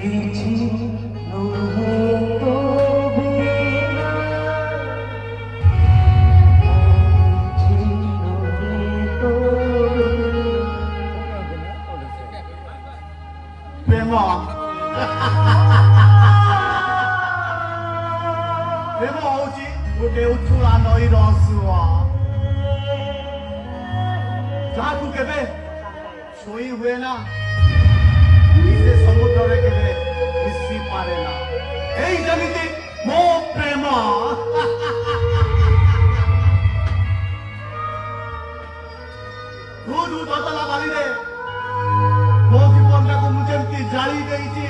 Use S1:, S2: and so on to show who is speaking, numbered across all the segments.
S1: କିଛି ନୁହେଁ ତୋ ବିନା କିଛି ନୁହେଁ ତୋ
S2: ପ୍ରେମ ପ୍ରେମ ହଉଛି ଗୋଟେ ଉଛୁଳା ନଈର ସୁଅ ଯାହାକୁ କେବେ ଛୁଇଁ ହୁଏ ନା ସେ ସମୁଦ୍ରରେ କେବେ ମିଶି ପାରେ ନା ଏଇ ଯେମିତି ମୋ ପ୍ରେମ ଧୁ ଦତଲା ବାଲିରେ ମୋ ଜୀବନଟାକୁ ମୁଁ ଯେମିତି ଜାଳି ଦେଇଛି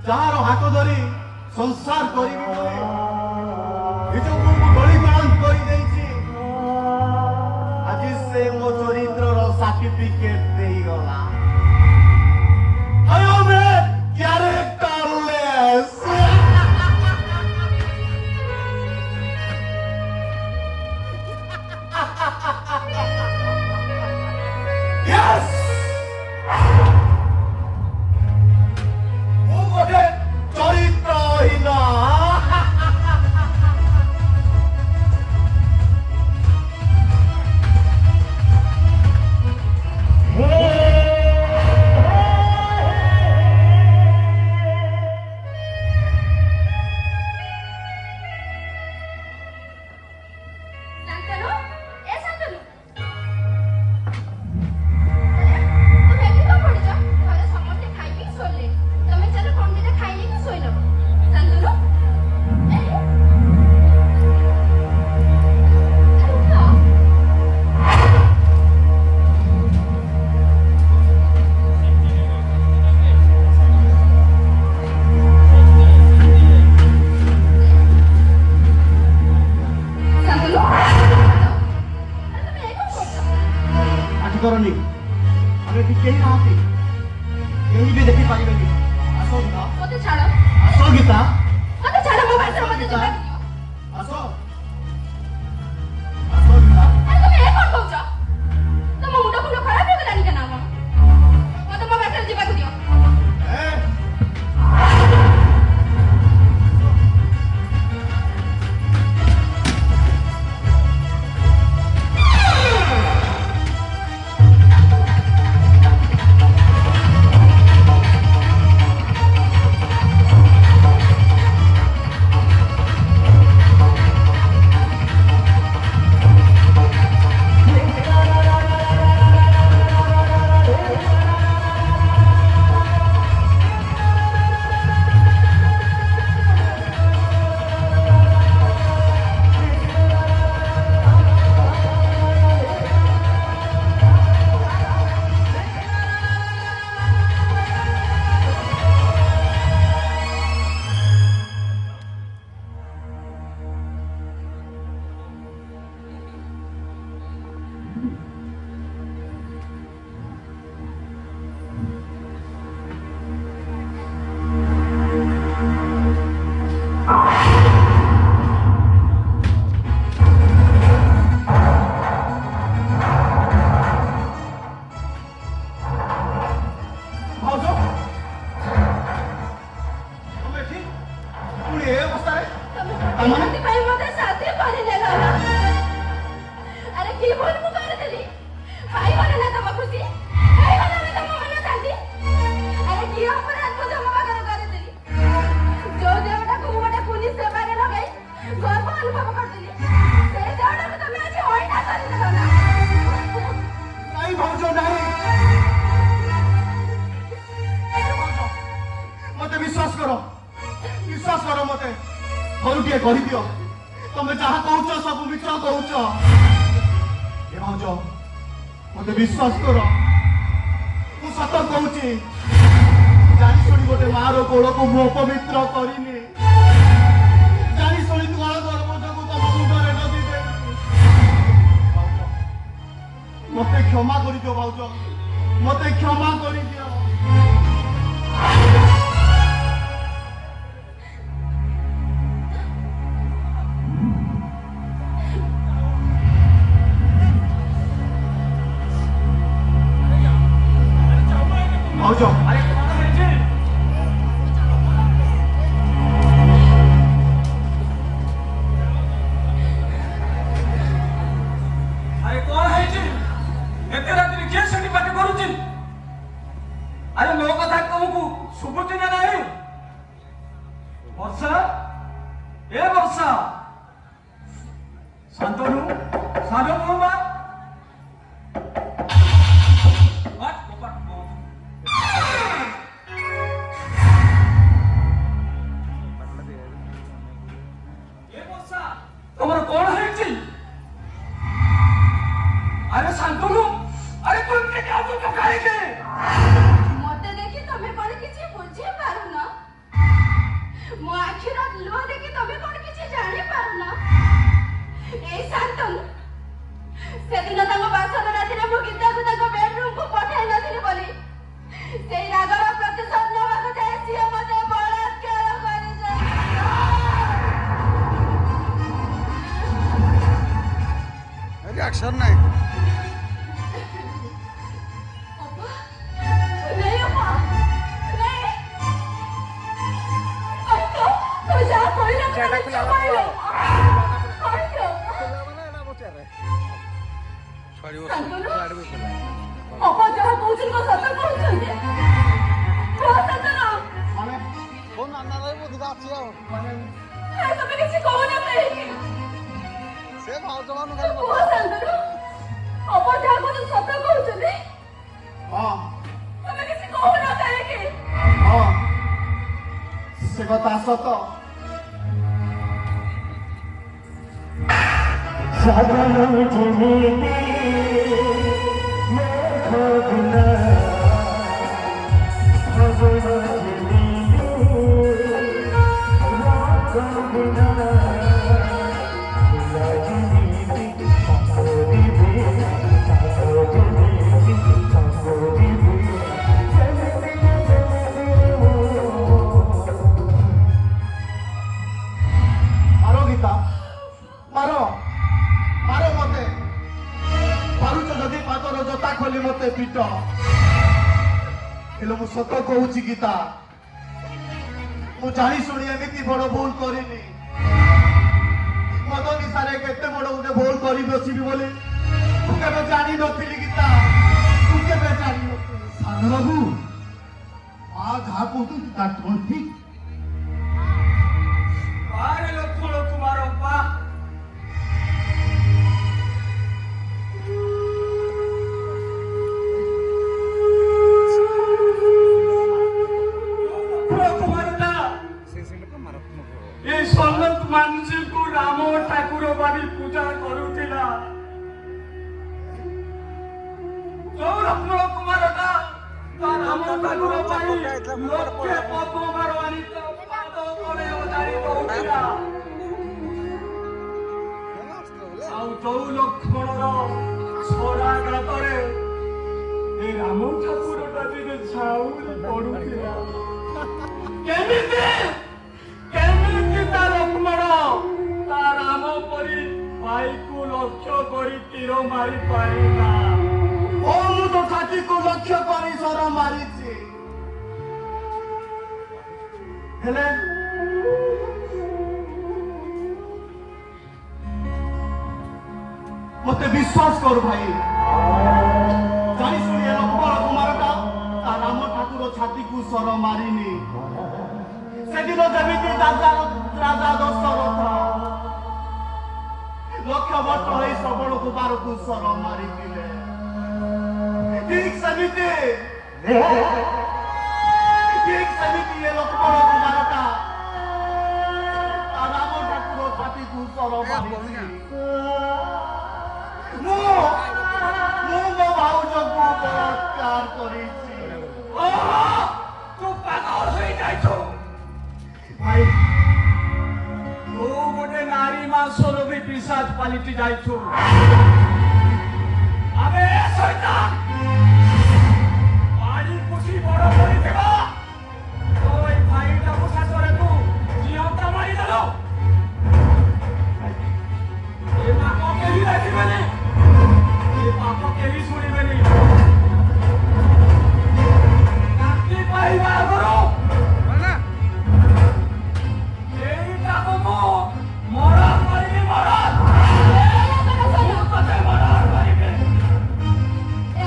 S2: ଯାହାର ହାତ ଧରି ସଂସାର କରିବି ବୋଲି ନିଜକୁ ମୁଁ ବଳିଦାନ କରିଦେଇଛି ଆଜି ସେ ମୋ ଚରିତ୍ରର ସାର୍ଟିଫିକେଟ ଦେଇଗଲା I am a characterless. Yes. ମୁଁ ଗୋଟେ ଚରିତ୍ରହୀନ
S3: शांतनु ए शांतनु तुम एठी का पड़ी जा घरे समस्त खाई पी सोले तमे चलो कोन दिने खाई लेके सोई लब शांतनु ए शांतनु अरे तुम ए कौन करता
S2: ଆଜି କରନି ଆମେ ଏଠି କେହି ନାହାନ୍ତି କେହି ବି ଦେଖିପାରିବେନି ଆସ ଗୀତା
S3: मते छाड़ो
S2: ଆସ ଗୀତା
S3: मते छाड़ो मोबाइल से मते जगह
S2: ଆସ ଆସ ଗୀତା
S3: अरे तुम ए कौन कहउछ तुम मुंड फुंड खराब हो गलानी के नाम मते मोबाइल से जीवा दियो
S2: ଏ ଭାଉଜ ତମେ ଏଠି ପୁଣି ଏ ଅବସ୍ଥାରେ
S3: तुम शांति पाई मते साथी पानी ले ला अरे की बोल मु कर देली भाई बने ना तुम खुशी भाई बने ना तुम मन शांति अरे की अपराध को जमा कर देली जो देवटा को बटा पुलिस सेवा रे लगाई गर्व अनुभव कर देली से देवटा को तुम आज होई ना कर देला ना
S2: ନାଇଁ ଭାଉଜ ନାଇଁ ମତେ ବିଶ୍ୱାସ କର ମତେ ଘରୁ ଟିକେ କରିଦିଅ ତମେ ଯାହା କହୁଛ ସବୁ ମିଛ କହୁଛ ଏ ଭାଉଜ ମତେ ବିଶ୍ୱାସ କର ମୁଁ ସତ କହୁଛି ଜାଣି ଶୁଣି ଗୋଟେ ମାର ଗୋଳକୁ ମୁଁ ଅପବିତ୍ର କରିନି ଜାଣି ଶୁଣି ତୁମ ଗର୍ବ ଯୋଗୁଁ ତମ ମୁଣ୍ଡରେ ନଦୀ ଦେଇଛି ମତେ କ୍ଷମା କରିଦିଅ ଭାଉଜ ମତେ କ୍ଷମା କରିଦିଅ ଭାଉଜ
S4: ଆରେ ମୋ କଥା ତମକୁ ଶୁଭୁଛି ନା ନାହିଁ? ବର୍ଷା, ଏ ବର୍ଷା, ଶାନ୍ତନୁ, ଶାନ୍ତନୁ ମା। ଏ ବର୍ଷା, ତମର କଣ ହେଇଛି? ଆରେ ଶାନ୍ତନୁ, ଆରେ ତୁ ଏମିତି କାନ୍ଦୁଛ କାହିଁକି?
S3: ମତେ ଦେଖି ତମେ କଣ କିଛି ବୁଝି ପାରୁନ? ମୋ ଆଖିର ଲୁହ ଦେଖି ତମେ କଣ କିଛି ଜାଣି ପାରୁନ? ଏଇ ଶାନ୍ତନୁ ସେଦିନ ତାଙ୍କ ବାସନ ରାତିରେ ମୁଁ ଗୀତାକୁ ତାଙ୍କ ବେଡରୁମକୁ ପଠାଇ ନଥିଲି ବୋଲି ସେଇ ରାଗର ପ୍ରତିଶୋଧ ନେବାକୁ ଯାଇ ସିଏ ମତେ ବଳାତ୍କାର କରିଛି।
S5: रिएक्शन नहीं फोन आना रही वो दिखा अच्छी आओ से भाव जवान खाली
S2: हाँ हाँ से କଥା ସତ
S1: साधन जिंदगी में खो बिना खबर जिंदगी खो बिना
S2: ମାର ଗୀତା ମାର ମାର ମତେ ପାରୁଛ ଯଦି ପାଦର ଜୋତା ଖୋଲି ମତେ ପିଟ ହେଲେ ମୁଁ ସତ କହୁଛି ଗୀତା ମୁଁ ଜାଣି ଶୁଣି ଏମିତି ବଡ ଭୁଲ କରିନି ମଦ ନିଶାରେ କେତେ ବଡ ଗୋଟେ ଭୁଲ କରି ବସିବି ବୋଲି ମୁଁ କେବେ ଜାଣିନଥିଲି ଗୀତା ତୁ କେବେ ଜାଣିନଥିଲି ସାନ ବାବୁ ମା ଯାହା କହୁଛନ୍ତି ତା କ'ଣ ଠିକ
S4: ଆରେ ଲକ୍ଷ୍ମଣ କୁମାର ଅପା, ଏ ସନତ ମାନସୀକୁ ରାମ ଠାକୁର ଭାବି ପୂଜା କରୁଥିଲା। ଯୋଉ ଲକ୍ଷ୍ମଣ କୁମାରଟା ତା ରାମ ଠାକୁର ପାଇଁ ଲକ୍ଷେ ପଦ୍ମବାର ଆଣି ତା ପାଦ ତଳେ ଅଜାଡ଼ି ଦଉଥିଲା। ଆଉ ଯୋଉ ଲକ୍ଷ୍ମଣର ଛରାଘାତରେ ଏ ରାମ ଠାକୁରଟା ଦିନେ ଝାଉଁଳି ପଡୁଥିଲା। କେମିତି କେମିତି ତା ଲକ୍ଷ୍ମଣ ତା ରାମ ପରି ଭାଇକୁ ଲକ୍ଷ୍ୟ କରି ତୀର ମାରି ପାରିଲା?
S2: ଓ ମୁଁ ତ ଛାତିକୁ ଲକ୍ଷ୍ୟ କରି ସର ମାରିଛି ହେଲେ ମତେ ବିଶ୍ୱାସ କର ଭାଇ ଜାଣି ଶୁଣି ଏ ଲକ୍ଷ୍ମଣ କୁମାରଟା ତା ରାମ ଠାକୁର ଛାତିକୁ ସର ମାରିନି ସେଦିନ ଯେମିତି ରାଜା ଦଶରଥ ଲକ୍ଷ ବର୍ଷ ହେଇ ଶ୍ରବଣ କୁମାରକୁ ସର ମାରିଥିଲେ ଠିକ ସେମିତି ଏ ଲକ୍ଷ୍ମଣ କୁମାରଟା ତା ରାମ ଠାକୁର ଛାତିକୁ ସର ମାରିଛି ମୁଁ ମୋ ଭାଉଜକୁ ବଳାତ୍କାର କରିଛି
S4: ତୁ ପାଗଳ ହୋଇଯାଇଛୁ
S2: ଭାଇ
S4: ତୁ ଗୋଟେ ନାରୀ ମାଂସର ବି ପିଶାଚ ପାଲିଟି ଯାଇଛୁ। ଆମେ ଶୈତାନ ପାଣି ପୁଷି ବଡ କରିଥିବା ତୋ ଏଇ ଭାଇଟାକୁ ଶେଷରେ ତୁ ଜିଅନ୍ତା ମାରିଦେଲୁ। ଏ ପାପ କେହି ଦେଖିବେନି, ଏ ପାପ କେହି ଶୁଣିବେନି। କାଟି ପାଇବା ଆଗରୁ ଏଇଟାକୁ ମୁଁ ମରଣ କରିବି, ମରଣ। ମୁଁ ତତେ ମରଣ କରିବି।
S3: ଏ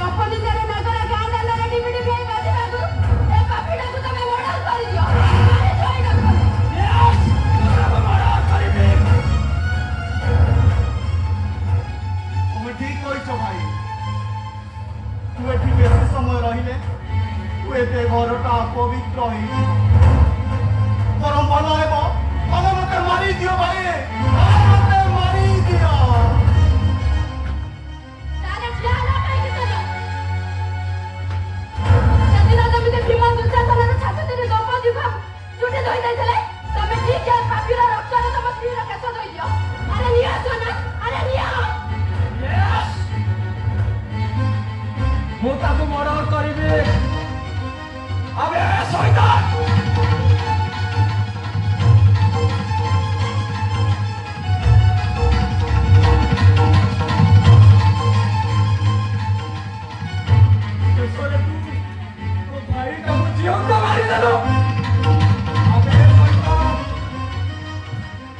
S2: এতে ঘরটা পবিত্র হয়ে বরং ভালো হইব তবে মতে মারি দিও ভাই মতে মারি দিও
S3: তাহলে জানা পাই কিছু না সেদিন জমিতে বিমান দুর্যাতনার ছাত্রদের গপ দিবা চুটে ধই যাইছিলে তবে ঠিক আছে পাপিরা রক্তরে তম স্ত্রীর কেস ধই দিও আরে নিয়ে আসো না আরে নিয়ে আও
S4: ମୁଁ ତାକୁ ମର୍ଡର କରିବି ଆବେ ଶୈତାନ ଶେଷରେ ତୁ ତୋ ଭାଇଟାକୁ ଜିଅନ୍ତା ମାରିଦେଲୁ